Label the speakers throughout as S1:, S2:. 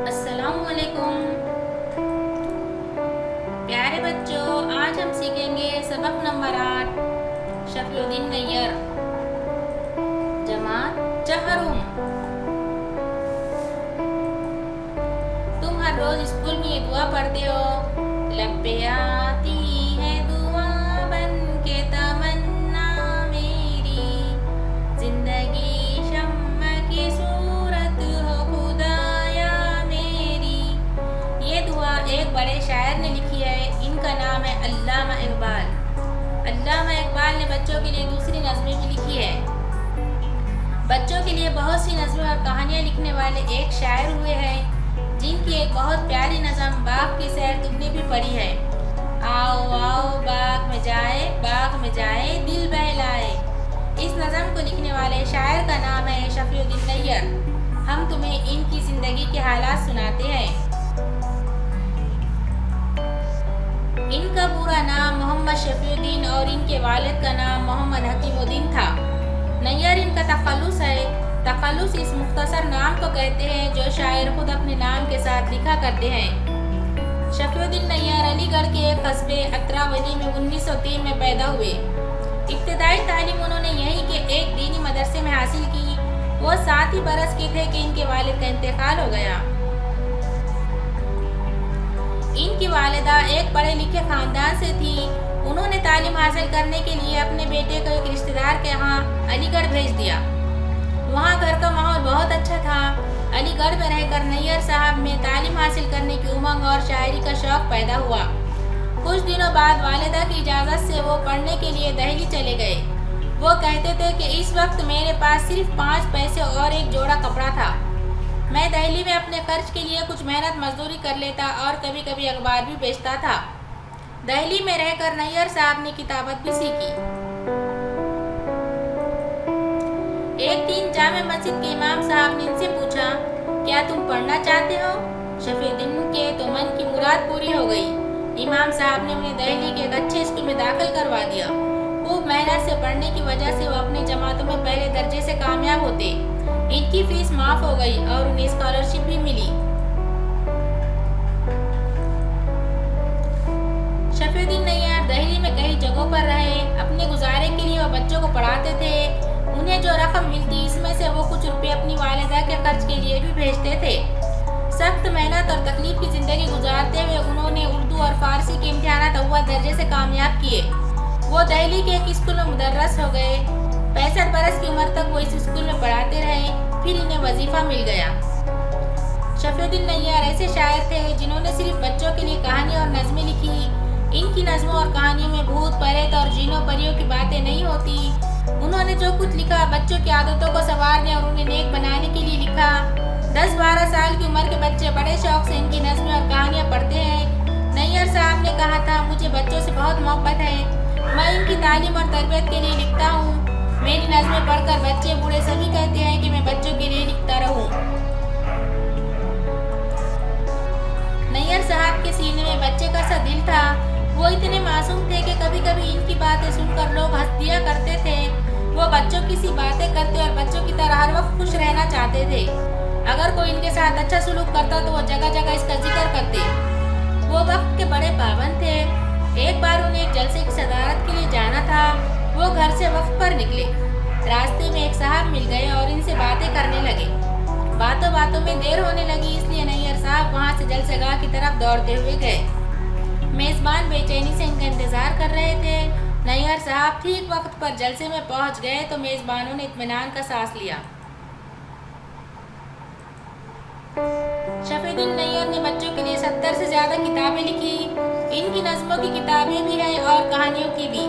S1: अस्सलाम वालेकुम प्यारे बच्चों, आज हम सीखेंगे सबक नंबर 8 शफीउद्दीन नैयर जमात चहरुम। तुम हर रोज स्कूल में ये दुआ पढ़ते हो, लब्बे आती है दुआ बन के तमन्ना मेरी, जिंदगी शम्मा की सूरत हो खुदाया मेरी। ये दुआ एक बड़े शायर ने लिखी है। इनका नाम है अल्लामा इकबाल। अल्लामा इकबाल ने बच्चों के लिए दूसरी नज़में भी लिखी है। बच्चों के लिए बहुत सी नज़में और कहानियाँ लिखने वाले एक शायर हुए हैं, जिनकी एक बहुत प्यारी नज़म बाग की सैर तुमने भी पढ़ी है। आओ आओ बाग में जाए दिल बहलाए। इस नज़म को लिखने वाले शायर का नाम है शफीउद्दीन नैयर। हम तुम्हें इनकी ज़िंदगी के हालात सुनाते हैं। इनका पूरा नाम मोहम्मद शफीउद्दीन और इनके वालिद का नाम मोहम्मद हकीमुद्दीन था। नैयर इनका तखल्लुस है। तखल्लुस इस मुख्तसर नाम को कहते हैं जो शायर खुद अपने नाम के साथ लिखा करते हैं। शफीउद्दीन नैयर अलीगढ़ के एक कस्बे अतरावली में 1903 में पैदा हुए। इब्तिदाई तालीम उन्होंने यहीं के एक दीनी मदरसे में हासिल की। वो 7 ही बरस के थे कि इनके वालिद का इंतकाल हो गया। इनकी वालिदा एक पढ़े लिखे खानदान से थी। उन्होंने तालीम हासिल करने के लिए अपने बेटे को एक रिश्तेदार के यहाँ अलीगढ़ भेज दिया। वहाँ घर का माहौल बहुत अच्छा था। अलीगढ़ में रहकर नैयर साहब में तालीम हासिल करने की उमंग और शायरी का शौक पैदा हुआ। कुछ दिनों बाद वालिदा की इजाज़त से वो पढ़ने के लिए दिल्ली चले गए। वो कहते थे कि इस वक्त मेरे पास सिर्फ 5 पैसे और एक जोड़ा कपड़ा था। मैं दिल्ली में अपने खर्च के लिए कुछ मेहनत मजदूरी कर लेता और कभी कभी अखबार भी बेचता था। दिल्ली में रहकर नैयर साहब ने किताबत भी सीखी। एक दिन जामे मस्जिद के इमाम साहब ने इनसे पूछा, क्या तुम पढ़ना चाहते हो? शफीउद्दीन के तो मन की मुराद पूरी हो गई। इमाम साहब ने उन्हें दिल्ली के एक अच्छे स्कूल में दाखिल करवा दिया। खूब मेहनत से पढ़ने की वजह से वो अपनी जमातों में पहले दर्जे से कामयाब होते। इनकी फीस माफ हो गई और उन्हें स्कॉलरशिप भी मिली। शफीउद्दीन नैयर दिल्ली में कई जगहों पर रहे। अपने गुजारे के लिए वो बच्चों को पढ़ाते थे। उन्हें जो रकम मिलती इसमें से वो कुछ रुपए अपनी वालिदा के खर्च के लिए भी भेजते थे। सख्त मेहनत और तकलीफ की जिंदगी गुजारते हुए उन्होंने उर्दू और फारसी के इम्तिहानात अव्वल दर्जे से कामयाब किए। वो दिल्ली के एक स्कूल में मुदर्रस हो गए। 65 बरस की उम्र तक वो इस स्कूल में पढ़ाते रहे। फिर इन्हें वजीफा मिल गया। शफीउद्दीन नैयर ऐसे शायर थे जिन्होंने सिर्फ बच्चों के लिए कहानी और नज़में लिखी। इनकी नज़मों और कहानियों में भूत प्रेत और जीनों परियों की बातें नहीं होती। उन्होंने जो कुछ लिखा बच्चों की आदतों को संवारने और उन्हें नेक बनाने के लिए लिखा। 10-12 साल की उम्र के बच्चे बड़े शौक से इनकी नज़में और कहानियाँ पढ़ते हैं। नैयर साहब ने कहा था, मुझे बच्चों से बहुत मोहब्बत है। मैं इनकी तालीम और तरबियत के लिए लिखता हूँ। मेरी नज़में पढ़कर बच्चे बूढ़े सभी कहते हैं कि मैं बच्चों के लिए लिखता रहूं। नैयर साहब के सीने में बच्चे का सा दिल था। वो इतने मासूम थे कि कभी कभी इनकी बातें सुनकर लोग हंस दिया करते थे। वो बच्चों की सी बातें करते और बच्चों की तरह हर वक्त खुश रहना चाहते थे। अगर कोई इनके साथ अच्छा सलूक करता तो वो जगह जगह इसका जिक्र करते। वो वक्त के बड़े पाबंद थे। एक बार उन्हें एक जलसे की सदारत के लिए जाना था। वो घर से वक्त पर निकले। रास्ते में एक साहब मिल गए और इनसे बातें करने लगे। बातों बातों में देर होने लगी, इसलिए नैयर साहब वहाँ से जलसेगाह की तरफ दौड़ते हुए गए। मेज़बान बेचैनी से इनका इंतजार कर रहे थे। नैयर साहब ठीक वक्त पर जलसे में पहुँच गए तो मेज़बानों ने इत्मीनान का सांस लिया। शफीउद्दीन नैयर ने बच्चों के लिए 70 से ज़्यादा किताबें लिखी। इनकी नज़मों की किताबें भी हैं और कहानियों की भी।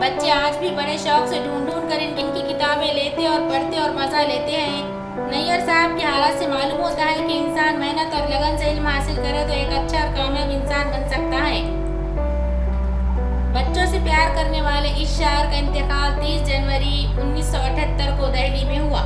S1: बच्चे आज भी बड़े शौक से ढूंढ कर इनकी किताबें लेते और पढ़ते और मज़ा लेते हैं। नैयर साहब के हालात से मालूम होता है कि इंसान मेहनत और लगन से इल्म हासिल करे तो एक अच्छा और कामयाब इंसान बन सकता है। बच्चों से प्यार करने वाले इस शायर का इंतकाल 30 जनवरी 1978 को दिल्ली में हुआ।